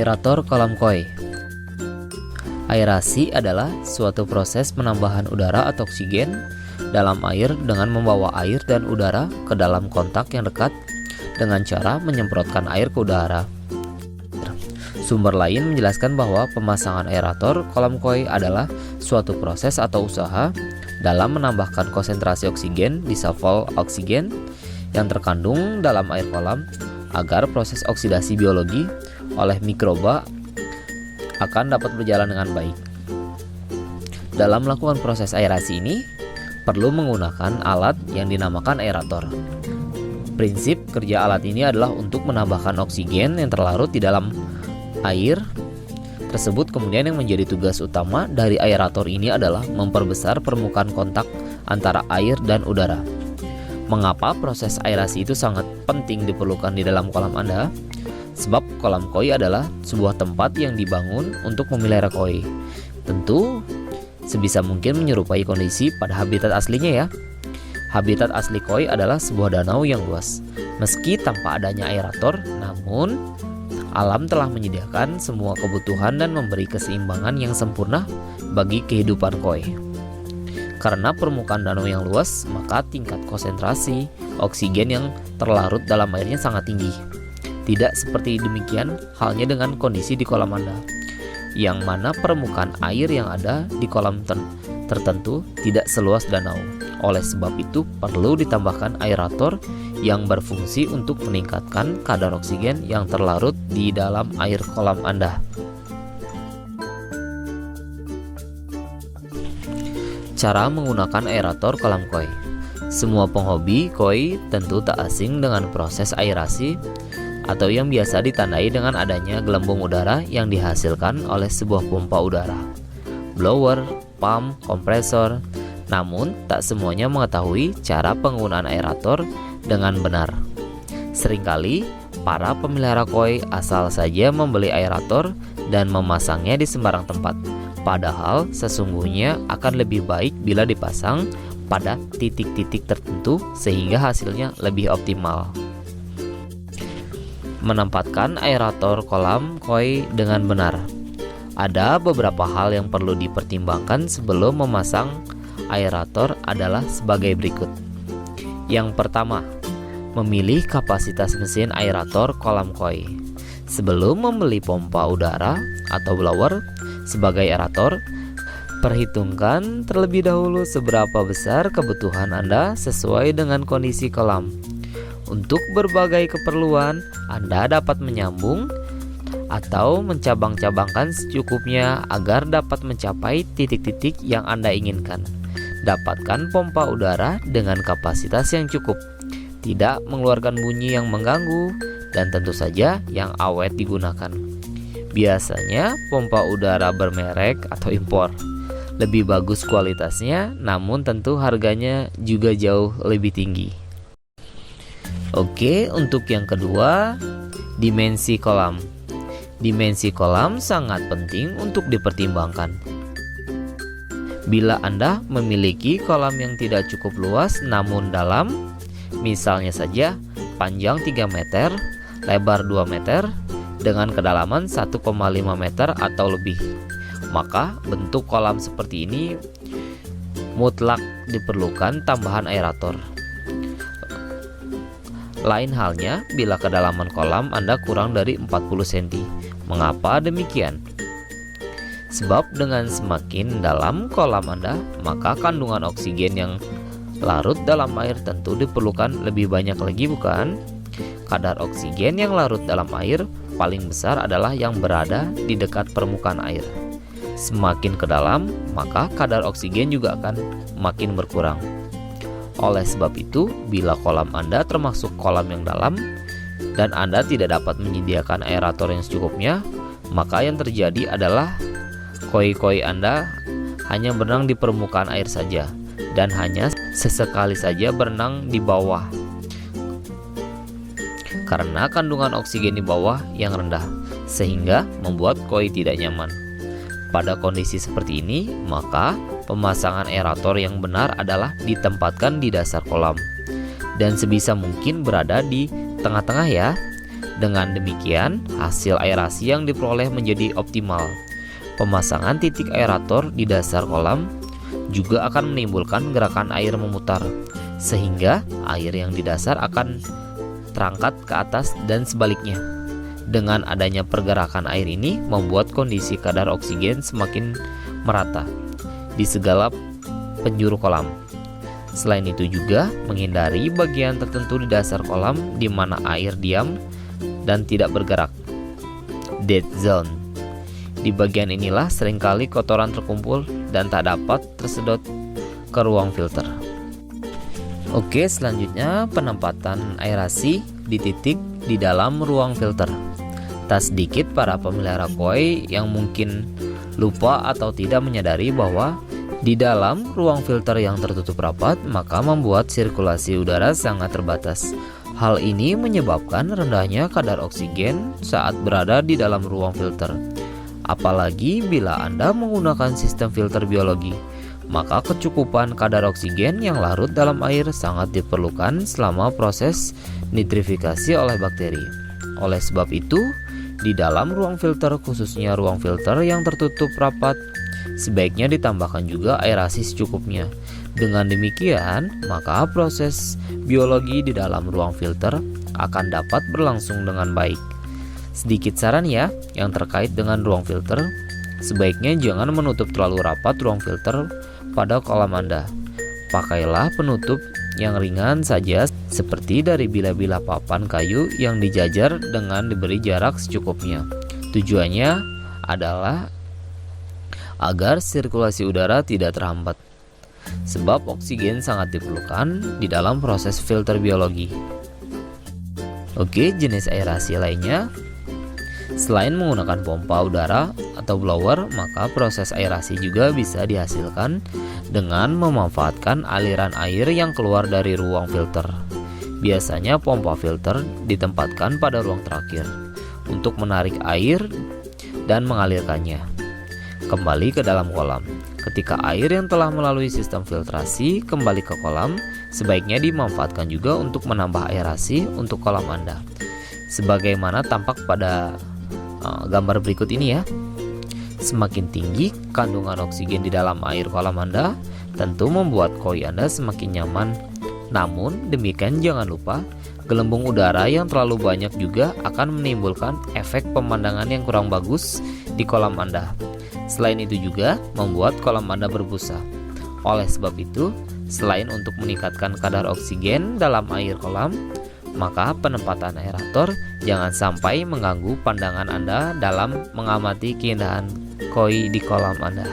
Aerator kolam koi. Aerasi adalah suatu proses penambahan udara atau oksigen dalam air dengan membawa air dan udara ke dalam kontak yang dekat dengan cara menyemprotkan air ke udara. Sumber lain menjelaskan bahwa pemasangan aerator kolam koi adalah suatu proses atau usaha dalam menambahkan konsentrasi oksigen di sampel oksigen yang terkandung dalam air kolam agar proses oksidasi biologi oleh mikroba akan dapat berjalan dengan baik. Dalam melakukan proses aerasi ini, perlu menggunakan alat yang dinamakan aerator. Prinsip kerja alat ini adalah untuk menambahkan oksigen yang terlarut di dalam air tersebut. Kemudian yang menjadi tugas utama dari aerator ini adalah memperbesar permukaan kontak antara air dan udara. Mengapa proses aerasi itu sangat penting diperlukan di dalam kolam Anda? Sebab kolam koi adalah sebuah tempat yang dibangun untuk memelihara koi. Tentu sebisa mungkin menyerupai kondisi pada habitat aslinya ya. Habitat asli koi adalah sebuah danau yang luas. Meski tanpa adanya aerator, namun alam telah menyediakan semua kebutuhan dan memberi keseimbangan yang sempurna bagi kehidupan koi. Karena permukaan danau yang luas, maka tingkat konsentrasi oksigen yang terlarut dalam airnya sangat tinggi. Tidak seperti demikian halnya dengan kondisi di kolam Anda, yang mana permukaan air yang ada di kolam tertentu tidak seluas danau. Oleh sebab itu, perlu ditambahkan aerator yang berfungsi untuk meningkatkan kadar oksigen yang terlarut di dalam air kolam Anda. Cara menggunakan aerator kolam koi. Semua penghobi koi tentu tak asing dengan proses aerasi atau yang biasa ditandai dengan adanya gelembung udara yang dihasilkan oleh sebuah pompa udara, blower, pump, kompresor. Namun, tak semuanya mengetahui cara penggunaan aerator dengan benar. Seringkali, para pemelihara koi asal saja membeli aerator dan memasangnya di sembarang tempat. Padahal, sesungguhnya akan lebih baik bila dipasang pada titik-titik tertentu sehingga hasilnya lebih optimal. Menempatkan aerator kolam koi dengan benar. Ada beberapa hal yang perlu dipertimbangkan sebelum memasang aerator adalah sebagai berikut. Yang pertama, memilih kapasitas mesin aerator kolam koi. Sebelum membeli pompa udara atau blower sebagai aerator, perhitungkan terlebih dahulu seberapa besar kebutuhan Anda sesuai dengan kondisi kolam. Untuk berbagai keperluan, Anda dapat menyambung atau mencabang-cabangkan secukupnya agar dapat mencapai titik-titik yang Anda inginkan. Dapatkan pompa udara dengan kapasitas yang cukup, tidak mengeluarkan bunyi yang mengganggu, dan tentu saja yang awet digunakan. Biasanya pompa udara bermerek atau impor. Lebih bagus kualitasnya, namun tentu harganya juga jauh lebih tinggi. Oke, untuk yang kedua, dimensi kolam. Dimensi kolam sangat penting untuk dipertimbangkan. Bila Anda memiliki kolam yang tidak cukup luas namun dalam, misalnya saja panjang 3 meter, lebar 2 meter, dengan kedalaman 1,5 meter atau lebih, maka bentuk kolam seperti ini mutlak diperlukan tambahan aerator. Lain halnya bila kedalaman kolam Anda kurang dari 40 cm. Mengapa demikian? Sebab dengan semakin dalam kolam Anda, maka kandungan oksigen yang larut dalam air tentu diperlukan lebih banyak lagi, bukan? Kadar oksigen yang larut dalam air paling besar adalah yang berada di dekat permukaan air. Semakin ke dalam, maka kadar oksigen juga akan makin berkurang. Oleh sebab itu, bila kolam Anda termasuk kolam yang dalam dan Anda tidak dapat menyediakan aerator yang secukupnya, maka yang terjadi adalah koi-koi Anda hanya berenang di permukaan air saja dan hanya sesekali saja berenang di bawah karena kandungan oksigen di bawah yang rendah, sehingga membuat koi tidak nyaman. Pada kondisi seperti ini, maka pemasangan aerator yang benar adalah ditempatkan di dasar kolam dan sebisa mungkin berada di tengah-tengah ya. Dengan demikian, hasil aerasi yang diperoleh menjadi optimal. Pemasangan titik aerator di dasar kolam juga akan menimbulkan gerakan air memutar, sehingga air yang di dasar akan terangkat ke atas dan sebaliknya. Dengan adanya pergerakan air ini membuat kondisi kadar oksigen semakin merata di segala penjuru kolam. Selain itu juga menghindari bagian tertentu di dasar kolam di mana air diam dan tidak bergerak. Dead zone. Di bagian inilah seringkali kotoran terkumpul dan tak dapat tersedot ke ruang filter. Oke, selanjutnya penempatan aerasi di titik di dalam ruang filter. Tak sedikit para pemelihara koi yang mungkin lupa atau tidak menyadari bahwa di dalam ruang filter yang tertutup rapat maka membuat sirkulasi udara sangat terbatas. Hal ini menyebabkan rendahnya kadar oksigen saat berada di dalam ruang filter. Apalagi bila Anda menggunakan sistem filter biologi, maka kecukupan kadar oksigen yang larut dalam air sangat diperlukan selama proses nitrifikasi oleh bakteri. Oleh sebab itu, di dalam ruang filter, khususnya ruang filter yang tertutup rapat, sebaiknya ditambahkan juga aerasi secukupnya. Dengan demikian, maka proses biologi di dalam ruang filter akan dapat berlangsung dengan baik. Sedikit saran ya, yang terkait dengan ruang filter, sebaiknya jangan menutup terlalu rapat ruang filter pada kolam Anda. Pakailah penutup yang ringan saja seperti dari bilah-bilah papan kayu yang dijajar dengan diberi jarak secukupnya. Tujuannya adalah agar sirkulasi udara tidak terhambat, sebab oksigen sangat diperlukan di dalam proses filter biologi. Oke, jenis aerasi lainnya. Selain menggunakan pompa udara atau blower, maka proses aerasi juga bisa dihasilkan dengan memanfaatkan aliran air yang keluar dari ruang filter. Biasanya pompa filter ditempatkan pada ruang terakhir untuk menarik air dan mengalirkannya kembali ke dalam kolam. Ketika air yang telah melalui sistem filtrasi kembali ke kolam, sebaiknya dimanfaatkan juga untuk menambah aerasi untuk kolam Anda. Sebagaimana tampak pada gambar berikut ini ya. Semakin tinggi kandungan oksigen di dalam air kolam Anda, tentu membuat koi Anda semakin nyaman. Namun demikian jangan lupa, gelembung udara yang terlalu banyak juga akan menimbulkan efek pemandangan yang kurang bagus di kolam Anda. Selain itu juga membuat kolam Anda berbusa. Oleh sebab itu, selain untuk meningkatkan kadar oksigen dalam air kolam, maka penempatan aerator jangan sampai mengganggu pandangan Anda dalam mengamati keindahan koi di kolam Anda.